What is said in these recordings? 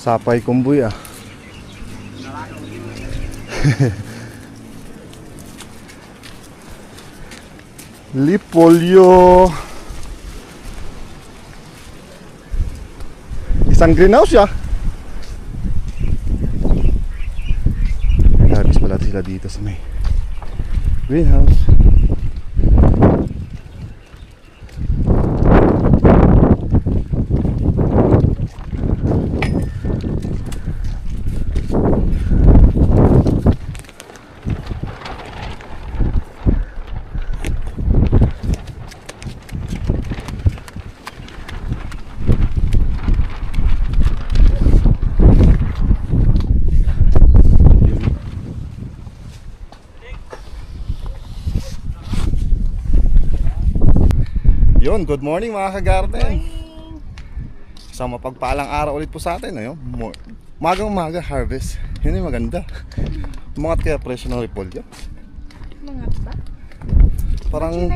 Sapay kumbuy ah. Lipolyo. Isang greenhouse ya. Nagabis pala sila dito sa may greenhouse. Yun, good morning mga ka-garden. Isang mapagpalang araw ulit po sa atin. Ayun, magang-maga harvest. Yun yung maganda. Umangat kaya presyo ng repolyo. Mga ba? Parang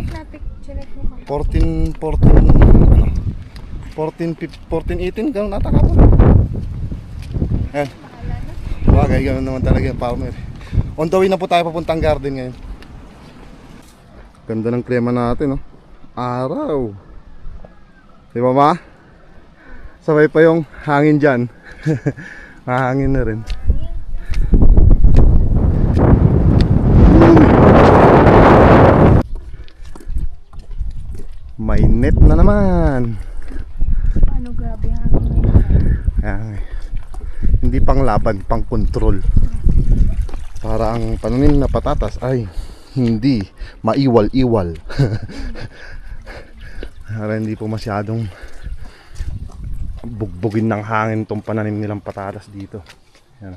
Chinek mo 14, 18 gano'n nata ka po. Ayan. Bagay, gano'n naman talaga yung farmer. On the way na po tayo papuntang garden ngayon. Ganda ng krema natin, no? Araw. Di ba ma? Sabay pa yung hangin dyan. Mahangin na rin. May net na naman. Ano grabe hangin na Hindi pang laban, pang kontrol. Para ang pananim na patatas ay hindi maiwal-iwal. Para hindi po masyadong bugbugin ng hangin itong pananim nilang patatas dito. Yan.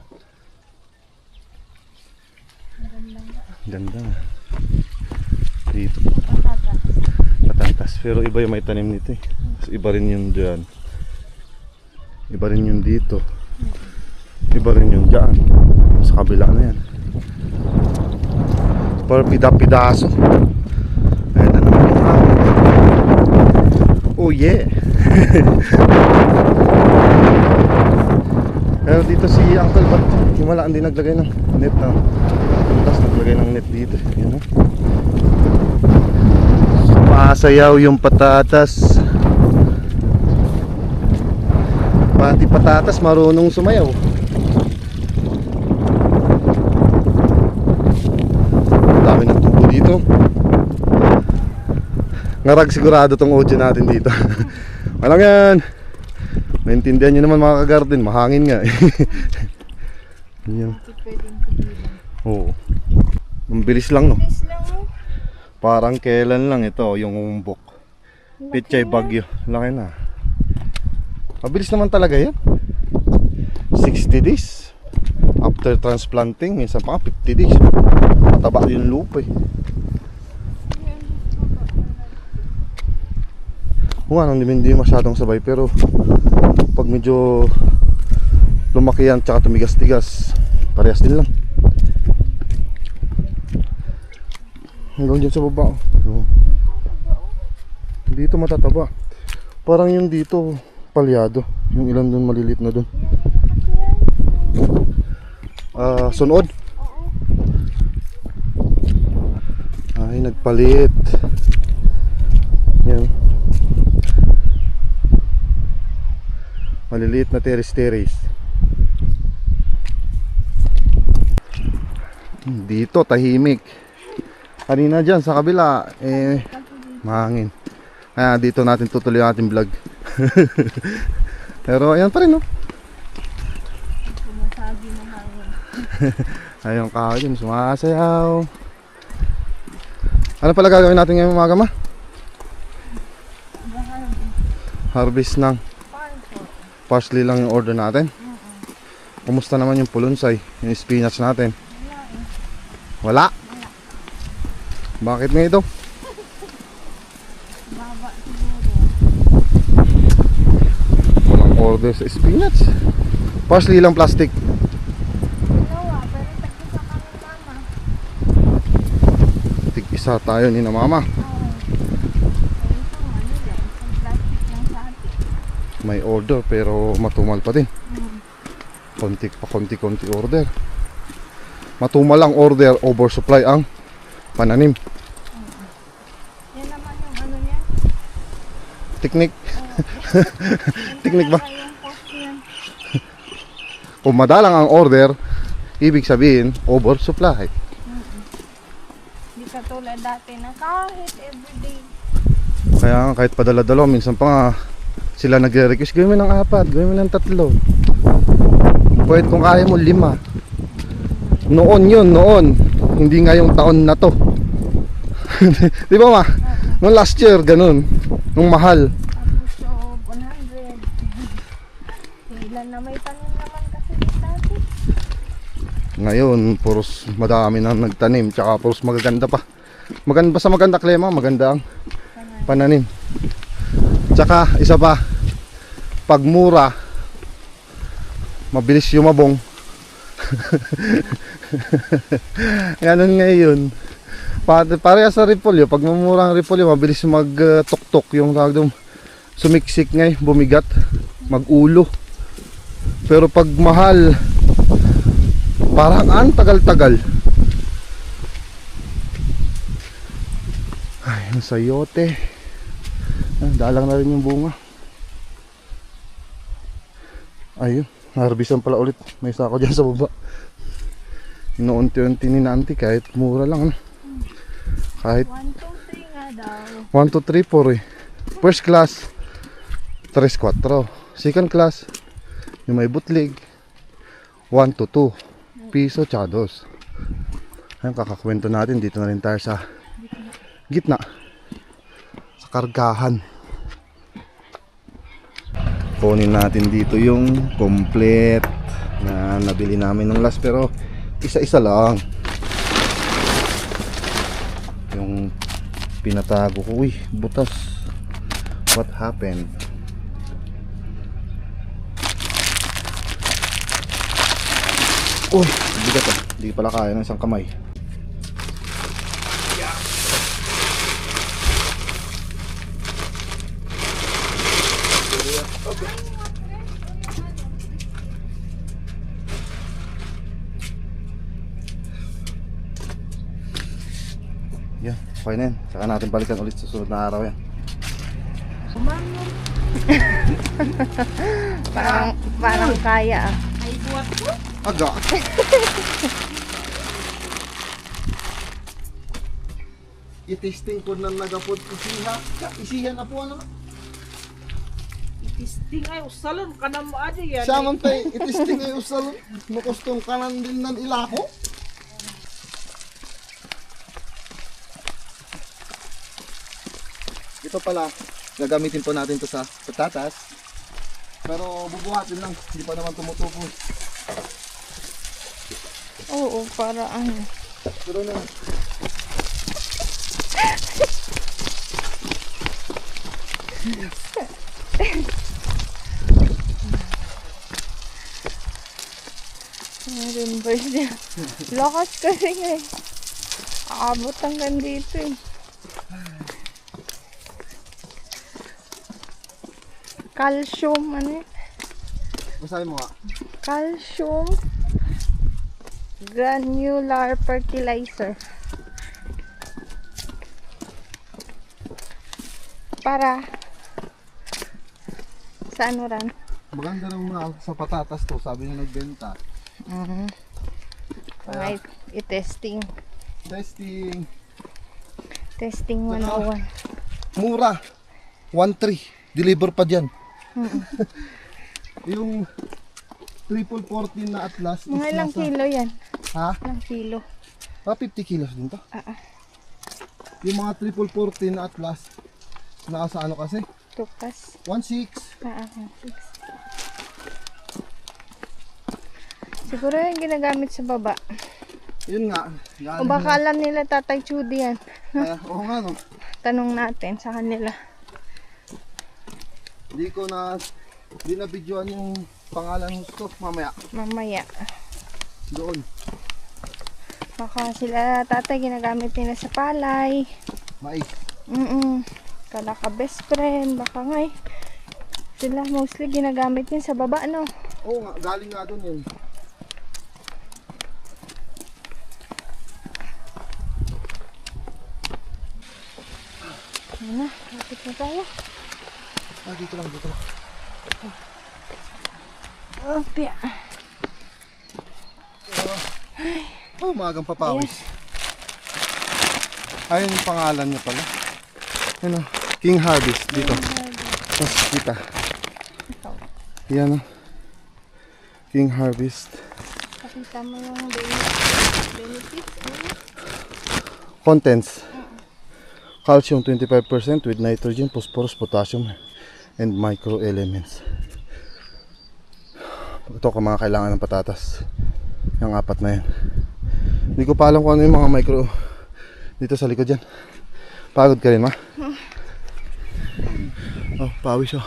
Ganda. Dito. Patatas. Pero iba yung may tanim nito eh. Mas iba rin yung dyan. Iba rin yung dito. Iba rin yung dyan. Sa kabila na yan. Per pida-pidaso. Ayan na naman yung hangin. Oh yeah. Pero dito si Uncle Bat himala hindi naglagay ng net na. Tapos naglagay ng net dito. Yan o. Sumasayaw yung patatas. Pati patatas marunong sumayaw. Dami ng tubo dito. Ngarag sigurado tong audio natin dito. Walang yan. Naintindihan nyo naman mga ka-garden. Mahangin nga eh. Yan. Oo. Ang bilis lang no. Parang kailan lang ito yung umbok. Pichay bagyo. Laki na. Mabilis naman talaga yan. 60 days after transplanting. Minsan pa 50 days. Mataba yung lupa eh. Hindi masyadong sabay pero pag medyo lumaki yan tsaka tumigas-tigas parehas din lang. Hanggang dyan sa baba oh. Dito matataba. Parang yung dito palyado. Yung ilan dun malilit na dun. Sunod. Ay nagpalit. Yan. Maliliit na teres-teres. Dito tahimik. Kanina dyan sa kabila mahangin. Kaya dito natin tutuloy ang ating vlog. Pero ayan pa rin no. Sumasagi ng hangin. Ayun kahoy dyan sumasayaw. Ano pala gagawin natin ngayong umaga ma? Harvest ng parsley lang yung order natin. Kumusta naman yung pulunsay, yung spinach natin? Wala? Bakit nga ito? Baba siguro. Walang order sa spinach. Parsley lang plastic. Dalawa, pero tag-isa kami mama. Tig-isa tayo ni na mama. Isang plastic lang sa atin. May order pero matumal pa din. konti order. Matumalang order, oversupply ang pananim. Yan naman yung ano niya. Teknik. Teknik ba? Yung post niyan. Kung madalang ang order, ibig sabihin, oversupply. Hindi katulad dati na kahit everyday. Kaya nga, kahit padala-dalaw, minsan pa nga sila nagre-request, gawin mo ng 4, gawin mo ng 3. Pwede kung kaya mo 5. Noon yun, noon. Hindi nga yung taon na to. Di ba ma? Noong last year, ganun. Nung mahal. Tapos so, 100. Ilan na may tanim naman kasi dati. Ngayon, puros madami na nagtanim. Tsaka puros magaganda pa. Maganda sa maganda klema, maganda ang pananim. Tsaka, isa pa, pag mura, mabilis yumabong. Ganun ngayon. Parehas sa repolyo, pag mamura ang repolyo, mabilis mag-tok-tok yung tawag doon. Sumiksik ngay, bumigat, mag-ulo. Pero pag mahal, parang ang tagal-tagal. Ay, yung sayote. Dalang na rin yung bunga. Ayun, harbisan pala ulit. May sako dyan sa baba. Inuunti-unti ni Nanti kahit mura lang. Ano? Kahit 1, 2, 3 nga daw. 1, 2, 3, 4 eh. First class 3, 4. Second class yung may butlig 1 to 2 piso tsaka 2. Ayun, kakakwento natin. Dito na rin tayo sa gitna, sa kargahan. Kunin natin dito yung complete na nabili namin ng last, pero isa-isa lang yung pinatago ko. Uy, butas. What happened? Uy, bigat ah. Hindi pala kaya ng isang kamay. Yan, okay na yan. Saka natin balikan ulit sa susunod na araw yan. Parang kaya ah. Aga! I-testing ko na nagapod isiha na po ano? Isting ay usalon kanang maado yan. Siya man tayo i-testing ay usal makustong kanan din ng ilako. Ito pala, gagamitin po natin to sa patatas. Pero bubuhatin lang, hindi pa naman tumutubo. Oo, para ano. Pero na. Meron ba siya? Lakas kasi nga eh. Aabot hanggang dito eh. Calcium, ano eh? Basahin mo nga. Calcium granular fertilizer. Para sa ano ran? Maganda naman mga sa patatas to, sabi niya nagbenta. May i-testing. Testing. Testing 101. Mura. 1.3. Deliver pa dyan. Yung triple 14 na Atlas. is Mga ilang nasa- kilo yan? Ha? Ilang kilo? 50 kilos din to. Yung mga triple 14 na Atlas, nasa ano kasi? Tukas. 1.6. Siguro yung ginagamit sa baba. Yun nga. Yan, O baka alam nila Tatay Chudi yan. Oo nga no. Tanong natin sa kanila. Hindi na videoan yung pangalan gusto mamaya. Mamaya. Doon. Baka sila tatay ginagamit nila sa palay. Mais. Kala ka best friend. Baka nga eh. Sila mostly ginagamit din sa baba no. Oo nga, galing nga doon yun. Ano na, kapit na tayo. Ah, dito lang, dito lang. Opya. Oh, maagang papawis. Ayun yung pangalan niya pala. Ano? King Harvest dito. Tapos kita. Yan o. King Harvest. Pakita mo yung benefits. Contents. Calcium 25% with nitrogen, phosphorus, potassium, and micro elements. Ito ka mga kailangan ng patatas. Yung apat na yan. Hindi ko pa alam kung ano yung mga micro dito sa likod yan. Pagod ka rin, ma? Oh, pawis oh.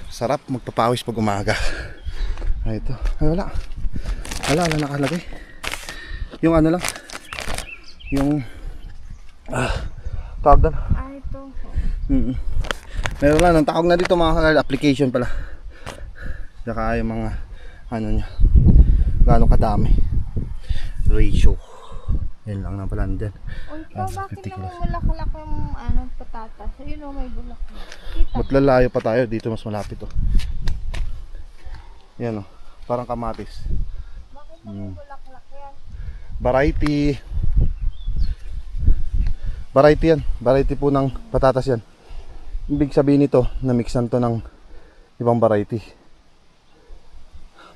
Sarap magpapawis pag umaga. Ay, ito. Ay, wala. Wala nakalagay. Yung ano lang. Yung tawag doon. Ito. Meron lang. Ang tawag na dito mga kakal. Application pala. Saka yung mga ano niya. Gaano kadami. Ratio. Yan lang na pala din. O ikaw, bakit namumulak-lak yung patatas? Ayun o, may bulak-lak. Kita. Matlalayo pa tayo. Dito mas malapit oh. Yan oh. Parang kamatis. Bakit namumulak-lak yan? Variety. Variety yan. Variety po ng patatas yan. Ibig sabihin nito, na-mixan to ng ibang variety.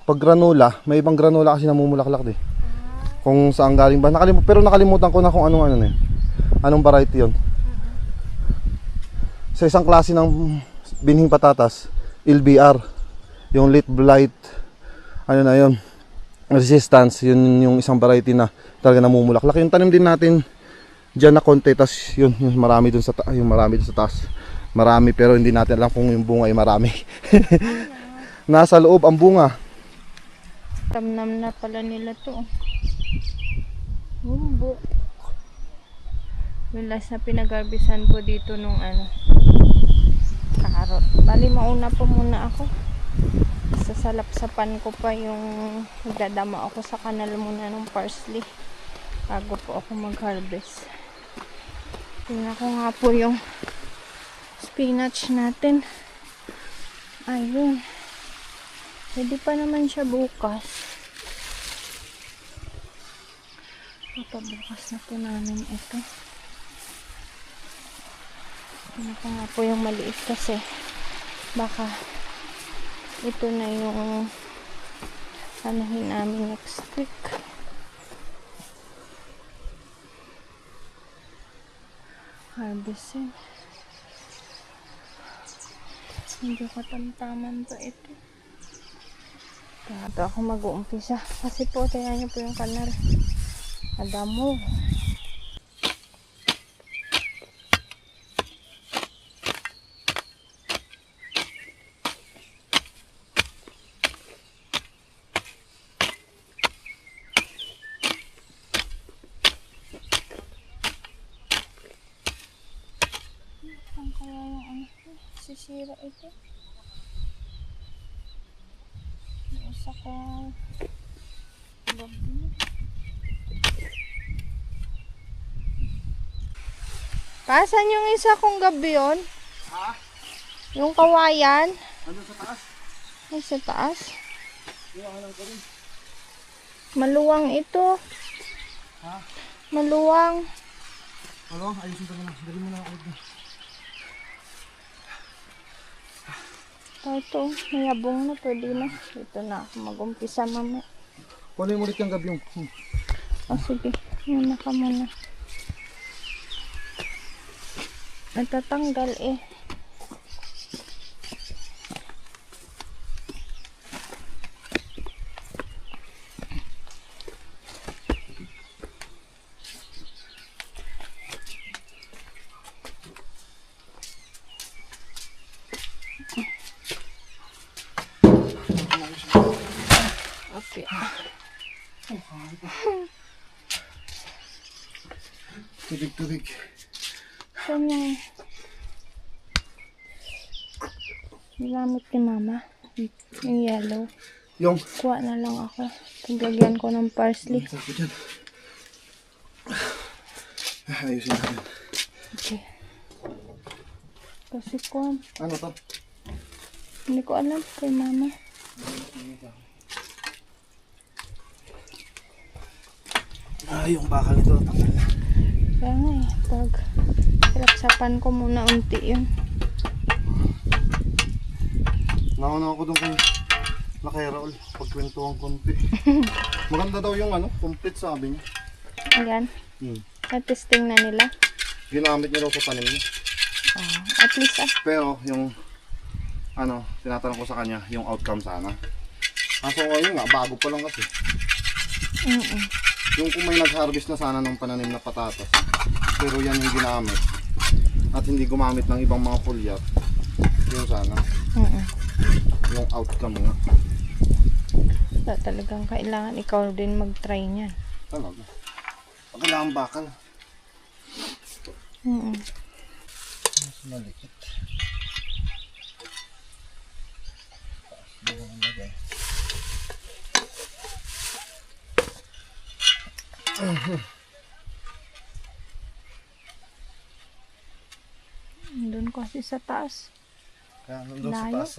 Pag granula, may ibang granula kasi namumulaklak din. Kung saan galing ba. Pero nakalimutan ko na kung anong ano na yun. Anong variety yun. Sa isang klase ng binhing patatas, LBR. Yung late blight. Ano na yun. Resistance. Yun yung isang variety na talaga namumulaklak. Yung tanim din natin dyan na konti, tas yun marami dun sa taas. Marami pero hindi natin alam kung yung bunga ay marami. Nasa loob ang bunga. Tamnam na pala nila to. Bumbok. Yung last na pinagarbisan ko dito nung karot. Bali mauna po muna ako. Sasalapsapan ko pa yung nagdadama ako sa kanal muna ng parsley bago po ako mag-harvest. Tingnan ko nga po yung spinach natin. Ayun. Pwede pa naman siya bukas. Papabukas na po namin ito. Tingnan ko nga po yung maliit kasi baka ito na yung anahin namin next week. Harvesting. Medyo katamtaman pa ito. Ito ako mag-uumpisa. Kasi po, tingnan niyo po yung kanal. Adamo. Saan kaya yung sisira ito? Yung isa kong gabi. Pasan yung isa kong gabi yun? Ha? Yung kawayan? Ano sa taas? Ay, sa taas? Alam ko rin. Maluwang ito. Ha? Maluwang. Ano? Ayusin ko na lang. Dali mo na ako. Ito, mayabong na. Pwede na. Dito na ako mag-umpisa mamaya. Kunin mo ulit yung gabi yung. O sige, muna ka muna. Natatanggal eh. Okay. Tubig. Saan yung... Gamit ni mama. Yung yellow. Yung Kuha na lang ako. Paglagyan ko ng parsley. ito ko dyan. Ayusin natin. Okay. Kasi kuha. Ano to? Hindi ko alam kay mama. Yung bakal nito. Tanggal na. Kaya nga eh. Pag silapsapan ko muna unti yun. Nauna ako doon kay Raul. Pagkwentuhan konti. Maganda daw yung ano, complete sabi niya. Ayan. Hmm. Na-testing na nila. Ginamit niya daw sa tanim niya. At least Pero yung ano, tinatanong ko sa kanya, yung outcome sana. Kaso ngayon nga, bago pa lang kasi. Yung kung may nag-harvest na sana ng pananim na patatas, pero yan yung ginamit at hindi gumamit ng ibang mga pulyat, yun sana. Yung outcome nga. Talagang kailangan ikaw din mag-try niyan. Talaga. Pag kailangan bakal. Mas malikit. Taas mo ang lagay. Doon kasi sa taas. Kaya nandun sa Layo. taas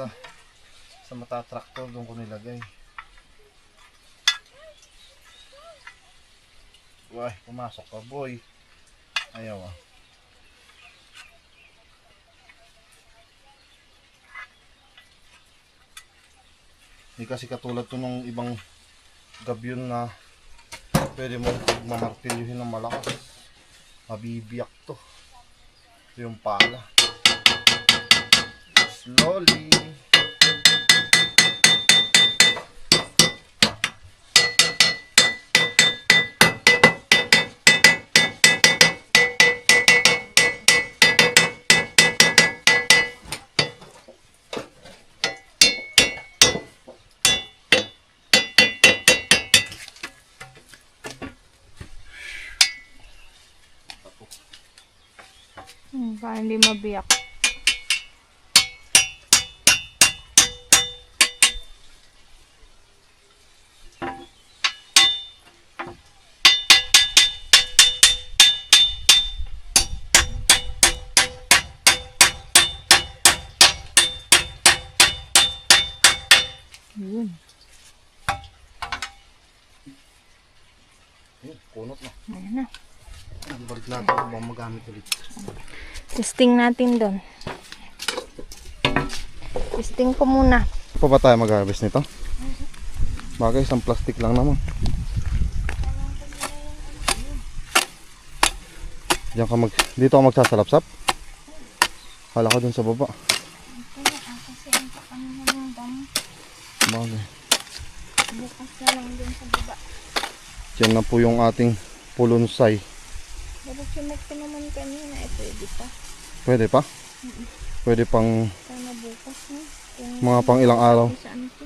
sa mata traktor doon ko nilagay. Uy, pumasok ka boy. Ayaw ah. Hindi kasi katulad to nung ibang gabyon na pwede mo mamartilyuhin ng malakas. Mabibiyak to. Ito yung pala. Slowly. Para hindi mabiyak. Yun. Punot na. Ayan na. Balik natin kung bang magamit ulit. Testing natin doon. Testing ko muna. Pa ba tayo mag-harvest nito? Bagay, isang plastic lang naman. Diyan ka dito ako magsasalapsap? Kala ko dun sa baba. Bagay. Bukas na lang dun sa baba. Diyan na po yung ating pulunsay. Pero sinek ko naman kanina. Pwede pa. Pwede pa? Pwede pang Sana bukas na. mga pang ilang araw. Saan to?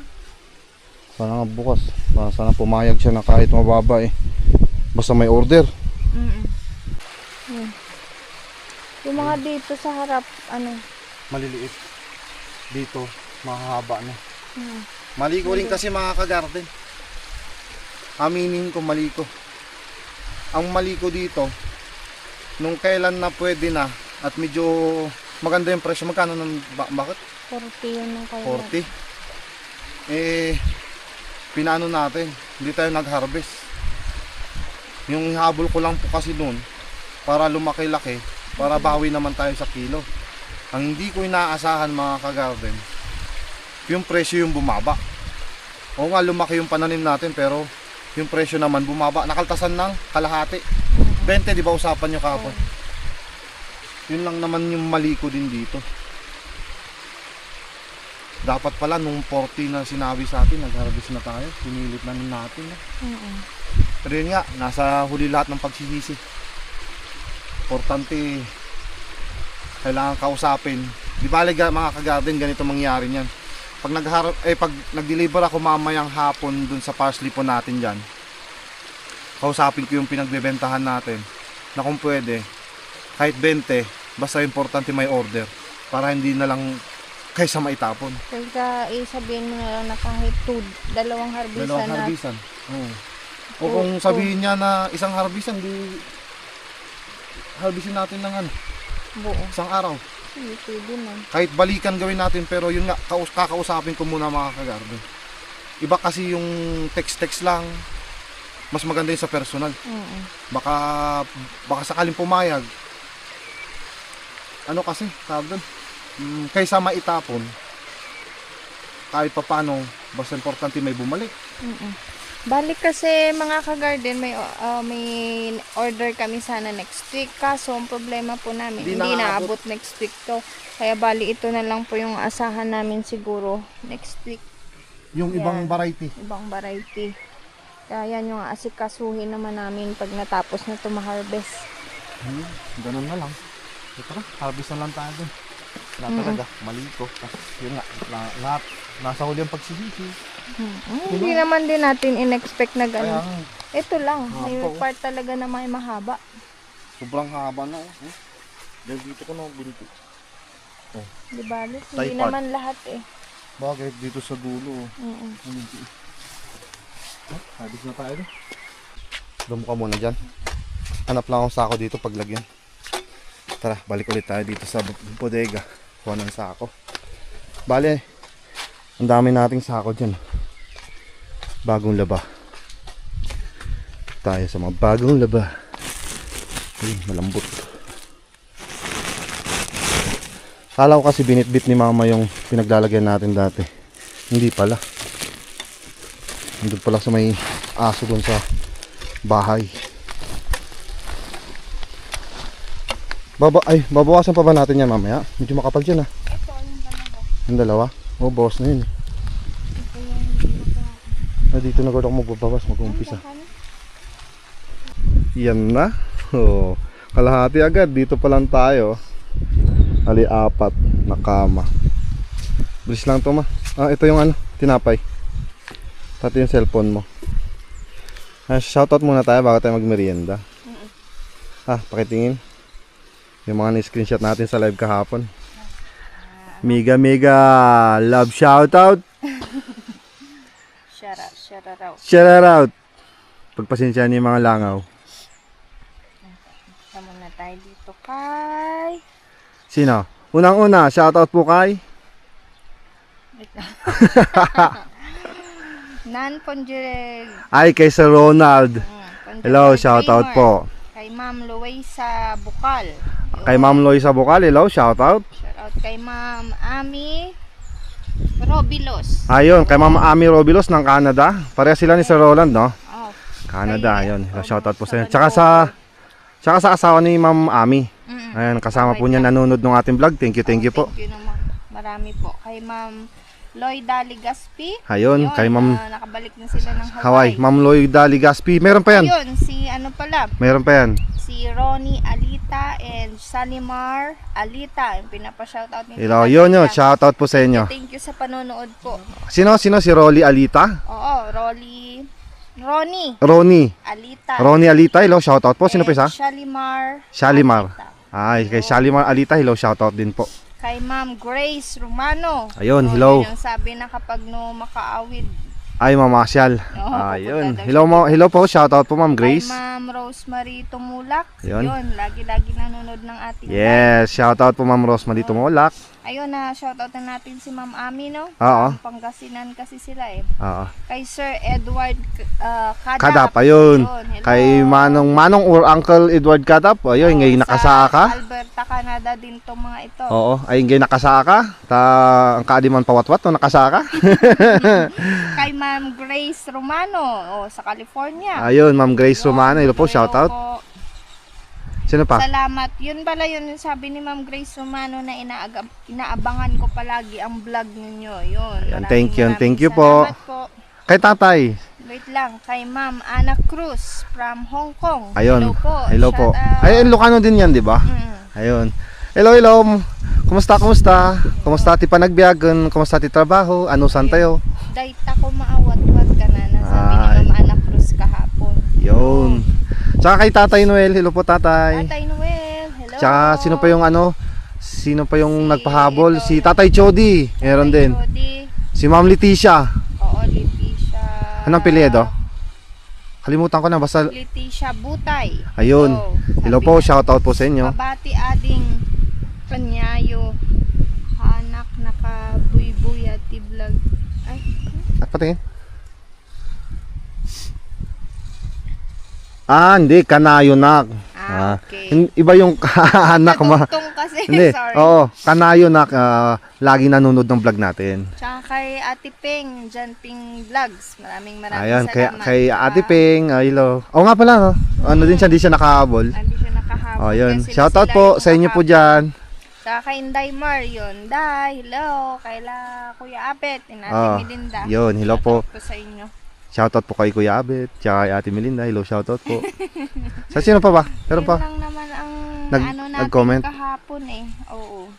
Sana nga bukas. Sana pumayag siya na kahit mababa eh. Basta may order. Yun. Yung mga dito sa harap, ano? Maliliit. Dito, mahahaba na. Maliko rin kasi mga ka-garden. Aminin ko maliko. Ang maliko dito, nung kailan na pwede na at medyo maganda yung presyo. Magkano ng bakit? 40 yun ng kaya. 40. Pinano natin. Hindi tayo nag-harvest. Yung habol ko lang po kasi noon para lumaki-laki, para bawi naman tayo sa kilo. Ang hindi ko inaasahan mga ka-garden, yung presyo yung bumaba. Oo nga, lumaki yung pananim natin pero yung presyo naman bumaba. Nakaltasan ng kalahati. 20, di ba usapan nyo kahapon? Yun lang naman yung mali ko din dito. Dapat pala nung 40 na sinabi sa atin, nag-harvest na tayo. Pinilit na natin. Pero yun nga, nasa huli lahat ng pagsisisi. Importante, kailangan kausapin. Di ba mga ka-garden, ganito mangyari niyan. Pag nag-deliver ako mamayang hapon dun sa parsley po natin dyan, kausapin ko yung pinagbebentahan natin na kung pwede, kahit 20, basta importante may order para hindi na lang kaysa maitapon. Kaya sabihin mo na lang na kahit dalawang harbisan Dalawang na harbisan. Oo. O kung sabihin niya na isang harbisan, di harbisin natin ng ano, buo. isang araw. Sige, pwede na. Kahit balikan gawin natin, pero yun nga, kakausapin ko muna mga kagarden. Iba kasi yung text-text lang, mas maganda yung sa personal. Baka sakaling pumayag. Ano kasi, tawag doon, kaysa maitapon, kahit pa paano, basta importante may bumalik. Balik kasi mga ka-garden, may order kami sana next week. Kaso ang problema po namin, hindi naabot next week to. Kaya bali ito na lang po yung asahan namin siguro next week. Yung ibang variety. Ibang variety. Kaya yan yung asikasuhin naman namin pag natapos na ito ma-harvest. Ganun na lang. Ito na, harvest na lang tayo dun. Wala talaga, mali ko. Yun nga, lahat nasa huli ang pagsisisi. Hindi naman din natin in-expect na Kaya gano'n. Ito lang, may po. part talaga na may mahaba. sobrang haba na. Dahil dito ko na bunti. Di ba? Hindi Type naman lahat eh. Bakit? Dito sa dulo. Mm-mm. Harvest na tayo dun. Dum ka muna dyan. Hanap lang akong sako dito paglagyan. Tara, balik ulit tayo dito sa bodega. Kuha ng sako. Bale, ang dami nating sako dyan. Bagong laba. Tayo sa mga bagong laba. Ay, malambot. Kala ko kasi binitbit ni mama yung pinaglalagyan natin dati. Hindi pala. Nandun pala sa may aso dun sa bahay. Babawasan pa ba natin yan mamaya? Medyo makapal dyan ah. Ito, yung dalawa. Yung dalawa? Oo, bawas na yun. Dito na ako magbabawas, mag-umpisa. Yan na. Oh, kalahati agad. Dito pa lang tayo. Ali, 4 na kama. Bilis lang to ma. Ito yung ano, tinapay. Pati yung cellphone mo. Shoutout muna tayo bago tayo magmerienda. Pakitingin. Yung mga ni-screenshot natin sa live kahapon. Mega love shoutout. Shout out. Pagpasensya niyo yung mga langaw. Tama na tayo dito kay... Sino? Unang-una, shoutout po kay Nan Ponjurel. ay kay Sir Ronald. Hello, shoutout po. Kay Ma'am Luisa Bukal. Kay Ma'am Loisa Bukal, hello, shoutout. Shoutout kay Ma'am Ami Robilos. Ayun, kay Ma'am Ami Robilos ng Canada. Pareha sila ni Sir Roland, no? Oh, Canada, ayun. Shoutout po sa inyo. Tsaka sa asawa ni Ma'am Ami. Ayun, kasama po niya nanonood ng ating vlog. Thank you po. Thank you naman. Marami po. Kay Ma'am Loida Ligaspi. Ayun, kay Ma'am nakabalik na sila ng Hawaii. Hawaii. Ma'am Loida Ligaspi. Meron pa yan. Ayun, si ano pala, Meron pa yan. si Ronnie Alita and Salimar Alita. Yung pinapa-shoutout nito. Hello, yun. Shoutout po sa inyo. Thank you sa panonood po. Sino? Si Rolly Alita? Oo, Ronnie Alita. Ronnie Alita, hello, shoutout po. Sino pa isa? Shalimar. Shalimar. Ay, kay Shalimar Alita, hello, shoutout din po. Kay Ma'am Grace Romano. Ayun, hello. Yun yung sabi na kapag makaawid. Ay, mamasyal. Oo, Ayun. pupunta daw Hello po, shoutout po Ma'am Grace. Kay Ma'am Rosemary Tumulak. Yun. Yun, lagi-lagi nanonood ng ating live. Yes, shoutout po Ma'am Rosemary Tumulak. Ayun na, shoutout na natin si Ma'am Ami, no? Oo. Pangasinan kasi sila eh. Oo. Kay Sir Edward Kadap, ayun. Hello. Kay Manong or Uncle Edward Kadap. Ayun, ngayon nakasaka. Alberta, Canada din tong mga ito. Oo, ay ngayon nakasaka. Ang kaadiman pawatwat, no, nakasaka. Kay Ma'am Grace Romano, sa California. Ayun, Ma'am Grace Romano, hello po, Hello shoutout. po. Sino pa? Salamat. Yun pala yun sabi ni Ma'am Grace Romano na inaabangan ko palagi ang vlog ninyo. Yun. Ayan, Maraming thank you po. salamat po. Kay tatay. Wait lang. Kay Ma'am Ana Cruz from Hong Kong. Ayun. Hello po. Hello po. Shout out. Ay, Ilocano din yan, di ba? Ayun. Hello. Kumusta? Kumusta ti panagbiyagan? Kumusta ti trabaho? Ano san tayo? Dahit ako maawat-wat ka na. Nasabi ni Ma'am Ana Cruz kahapon. Yun. Tsaka kay Tatay Noel. Hello po, Tatay. Tatay Noel. Hello. Tsaka sino pa yung Sino pa yung nagpahabol? Si Tatay Chody. Meron din. Jody. Si Ma'am Leticia. Oo, Leticia. Anong apelyido? Kalimutan ko na, basta Leticia Butay. ayun. Oo, Hello sabi po, niya. shoutout po sa inyo. Mabati ading kanyayo. Hanak nakabuy-buy at vlog. Ay, At patingin. Hindi, Kanayonak. okay. Iba yung anak ma. Natungtong kasi, Hindi, sorry. oo, Kanayonak, lagi nanonood ng vlog natin. Tsaka kay Ate Ping, Jan Ping Vlogs. Maraming Ayan, salamat. kay Ate Ping, hello. Oo nga pala, no? Ano din siya, di siya nakahabol. Hindi siya nakahabol. Oh, yun. Kasi Shoutout sila po yung sa inyo po nakahabol. dyan. Tsaka kay Inday Mar, yun. Day, hello. Kaila Kuya Apet, Ate Melinda. Yun, hello po. Shoutout po sa inyo. Shoutout po kay Kuya Abet, tsaka kay Ate Melinda. Hello, shoutout po. Sa sino pa ba? Meron Yun pa? lang naman ang natin nag-comment? kahapon eh. Oo.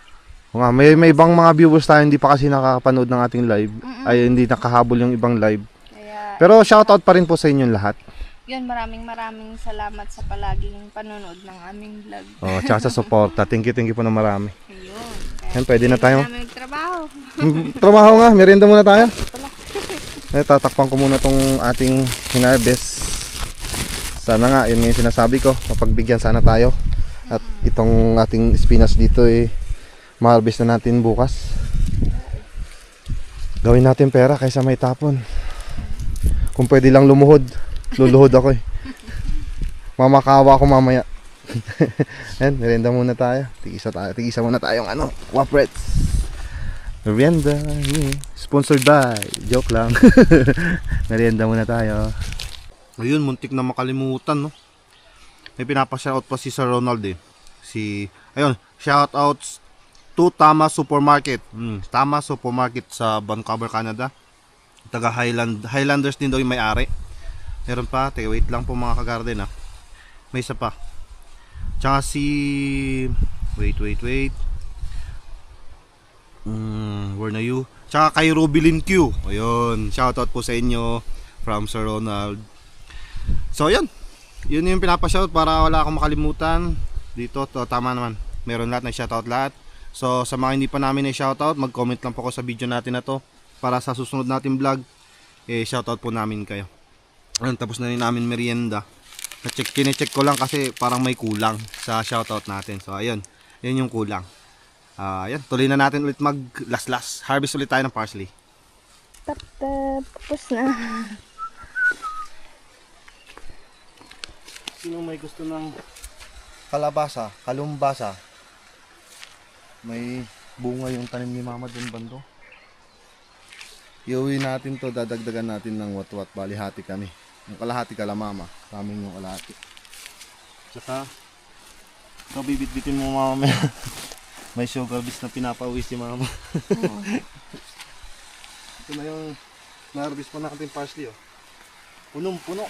Oo nga, may ibang mga viewers tayo hindi pa kasi nakakapanood ng ating live. Ay, hindi nakahabol yung ibang live. Kaya, Pero shoutout pa rin po sa inyong lahat. yun, maraming salamat sa palaging panonood ng aming vlog. Oh, tsaka sa suporta. Thank you po na marami. Ayun. Yan, pwede na tayo. namin trabaho. Trabaho nga, merienda muna tayo. Tatakpan ko muna tong ating hinarvest. Sana nga, yun nga yung sinasabi ko, mapagbigyan sana tayo. At itong ating spinach dito ma-harvest na natin bukas. Gawin natin pera kaysa may tapon. Kung pwede lang lumuhod, luluhod ako Mamakawa ako mamaya. Ayan, merienda muna tayo. Tigisa muna tayong Waprets. Merienda, sponsored by, joke lang. Merienda muna tayo. Ayun, muntik na makalimutan, no? May pinapa-shoutout pa si Sir Ronald ayun, shoutouts to Tama Supermarket. Tama Supermarket sa Vancouver, Canada. Taga Highlanders din daw yung may-ari. Meron pa, wait lang po mga kagarden May isa pa. Tsaka wait. Where na you? Tsaka kay Rubilin Q. Ayun, shoutout po sa inyo from Sir Ronald. So ayun, yun yung pinapa-shoutout para wala akong makalimutan. Dito, tama naman. Meron lahat, na-shoutout lahat. So sa mga hindi pa namin na-shoutout, mag-comment lang po ako sa video natin na to para sa susunod nating vlog, shoutout po namin kayo. Ayun, tapos na rin namin merienda. Kine-check ko lang kasi parang may kulang sa shoutout natin. So ayun, yun yung kulang. Yan, tuloy na natin ulit mag-las-las. Harvest ulit tayo ng parsley. Tapos na. Sino may gusto ng kalabasa, kalumbasa? May bunga yung tanim ni Mama dun bando. Iuwi natin to, dadagdagan natin ng watwat. Bali hati kami. Yung kalahati kala Mama. Kaming yung kalahati. Tsaka, ito bibit-bitin mo Mama. May sugar beets na pinapauwi si Mama. Ito na yung na-harvest pa natin parsley. Punong-puno.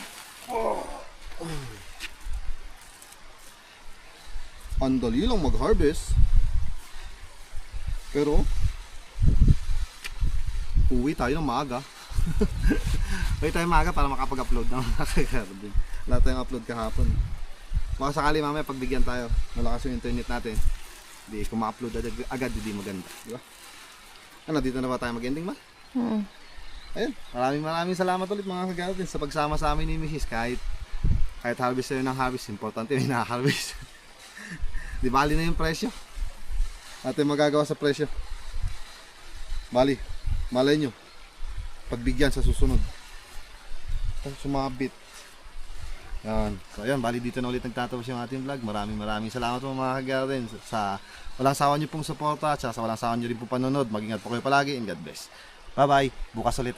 Andali lang mag-harvest. Pero uwi tayo ng maaga. Uwi tayo maaga para makapag-upload ng mga kagardin. Wala tayong upload kahapon. Baka sakali mamaya pagbigyan tayo. Malakas yung internet natin. Di kung ma-upload agad, hindi maganda, di ba? Dito na ba tayo mag-ending ba? Ayun, maraming salamat ulit mga kagawin sa pagsama sa amin ni Mrs. Kahit harvest tayo ng harvest, importante may na-harvest. Di bali na yung presyo. Atin magagawa sa presyo. Bali, malay nyo, pagbigyan sa susunod. Sumabit. Yan. So ayan, bali dito na ulit nagtatapos yung ating vlog. Maraming salamat po mga ka-garden sa walang sawa nyo pong suporta at sa walang sawa nyo rin po panonood. Mag-ingat po kayo palagi and God bless. Bye bye, bukas ulit